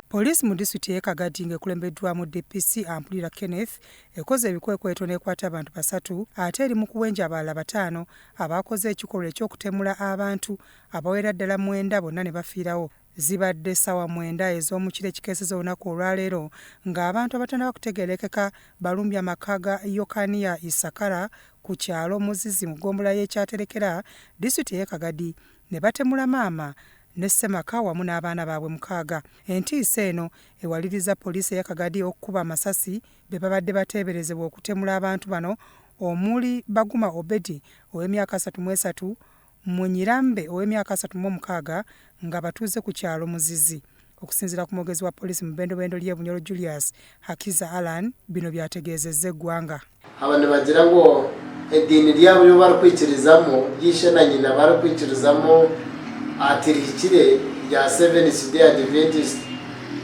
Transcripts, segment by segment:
Poliisi mu disitulikiti y'e Kagadi ng'ekulembeddwamu DPC Ampulira Kenneth ekoze ebikwekweto n'ekwata abantu 3 ate eri mu kuwenja abalala 5 abaakoze ekikolwa eky'okutemula abantu abawera ddala 9 bonna ne bafiirawo. Zibadde ssaawa 9 ez'omukiro ekikeeseza olunaku olwaleero ng'abantu abatannaba kutegeerekeka balumbye amaka ga Yokania Isakara ku kyalo Muzizi mu ggombolola y'Ekyaterekera disitulikiti y'e Kagadi ne batemula maama ne Ssemaka wamu n'abaana baabwe 6. Entiisa eno ewaliriza poliisi y'e Kagadi okukuba amasasi be babadde bateeberezebwa okutemula abantu bano omuli Baguma Obedi ow'emyaka 33, Munyirambe ow'emyaka 36 nga batuuze ku kyalo Muzizi. Okusinziira ku mwogezi wa poliisi mu bbendobendo ly'e Bunyoro Julius Hakiza Alan, bino byategeezezza eggwanga. Abantu bagira ngo eddiini lyabo lyo barikwikirizamo lyishe na nyina barikwikirizamo atirikire rya Seventh Day Adventist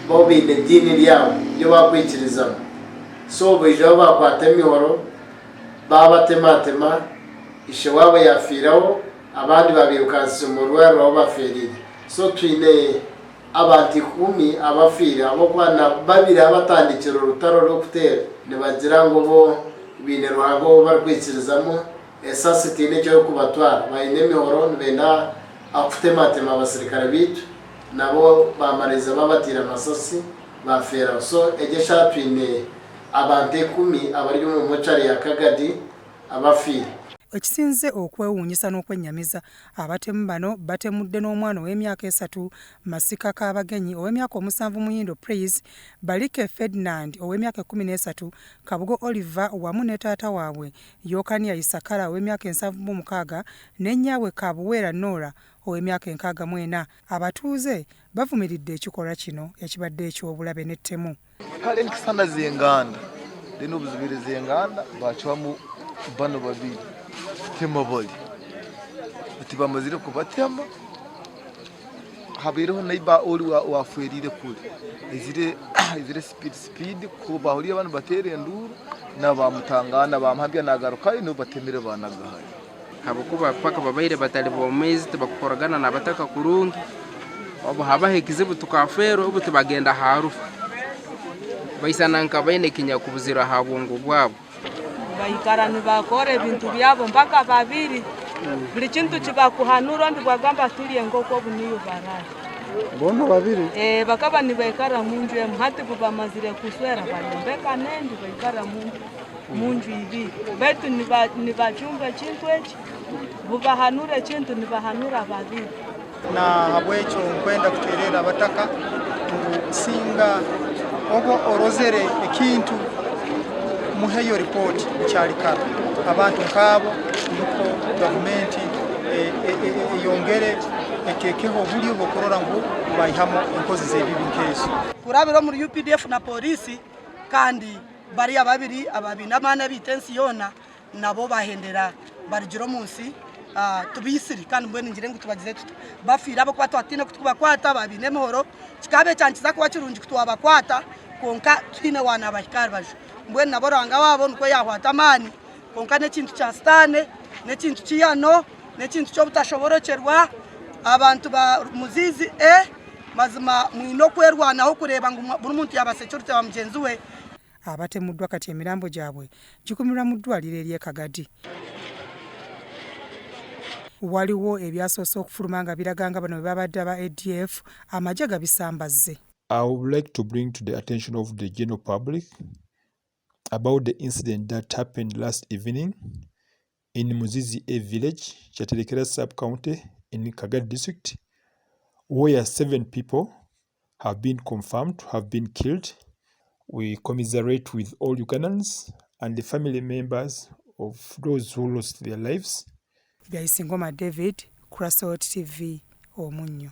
bo bine eddiini lyabo lyo bakwikirizamo. So bwijeho bakwata emihoro babatematema ishe wabo yafiiraho abandi babirukansise mu rwaro aho baferire. So twine abantu 10 abafiira abo kwana babiri abatandikira urutaro rwo kutera nibagira ngo bo bine ruhango barikwikirizamo esasi tine cyo kubatwara bayine emihoro nibenda akutematema abasirikare bitu nabo bamariza babatira amasasi bafera. So egesha twine abantu 10 abari mu mochari ya Kagadi abafira. Ekisinze okwewuunyisa n'okwennyamiza abatemu bano batemudde n'omwana ow'emyaka 3 Masika Kabagenyi ow'emyaka 7 Muyindo Praise, Balike Ferdinand ow'emyaka 13, Kabugo Oliver wamu ne taata waabwe Yokania Isakara ow'emyaka 76 ne nnyabwe Kabuweera Nora ow'emyaka 64. Abatuuze bavumiridde ekikolwa kino ekibadde eky'obulabe n'ettemu. Kale nkisana zenganda lino obuzibire zenganda bakiwamu bano babiri tema boli ati bamazire kubatema habireho naiba oli wafuerire kule izire speed ko bahuriye abantu batere enduru nabamutangana bamuhabya nagaruka ino batemere banagahaye habukuba paka babaire batali bomezi tubakoragana nabataka kurungi obo habahekize butukafero obo tubagenda harufu baisananka baine kinya kubuzira habungu bwabo bayikarani bakore ibintu byabo mpaka babiri buli kintu kibakuhanura ndi bwagamba tuliye ngoko buniyo baraje bono babiri bakaba nibaikara munju hati bubamazire kuswera balembeka nendi baikara munju ibi betu nibachumba kintu eki bubahanure kintu nibahanura babiri na habwecho nkwenda kuterera bataka singa obo orozere ekintu muheyo report cyarikara abantu nkabo nuko government yongere ekekeho buli bokorora ngo bayihamo inkozi zebibi nkezo kurabiro muri UPDF na polisi kandi bari ababiri n'amana bitensiyona nabo bahendera barijiro munsi tubisiri kandi mbone ngire ngo tubagize bafira abo kwata atine kutubakwata babine mohoro kikabe cyankiza kuba kirungi kutubakwata konka twine wana abakari baje mbwene naboranga wabo nuko yahwata amani konka nekintu kya stane nekintu kiyano nekintu cyo butashoborokerwa abantu ba Muzizi mazima mwino kwerwanaho kureba ngo buri muntu yabasecurity wa mugenzi we. Abatemuddwa kati emirambo gyabwe gikumirwa mu ddwaliro ery'e Kagadi. Waliwo ebyasoose okufuluma nga biraganga bano babadde aba ADF amagye gabisambazze. I would like to bring to the attention of the general public about the incident that happened last evening in Muzizi A village, Kyaterekera sub-county in Kagadi district, where 7 people have been confirmed to have been killed. We commiserate with all Ugandans and the family members of those who lost their lives. Byayisingoma David, Crossroads TV, Omunyo.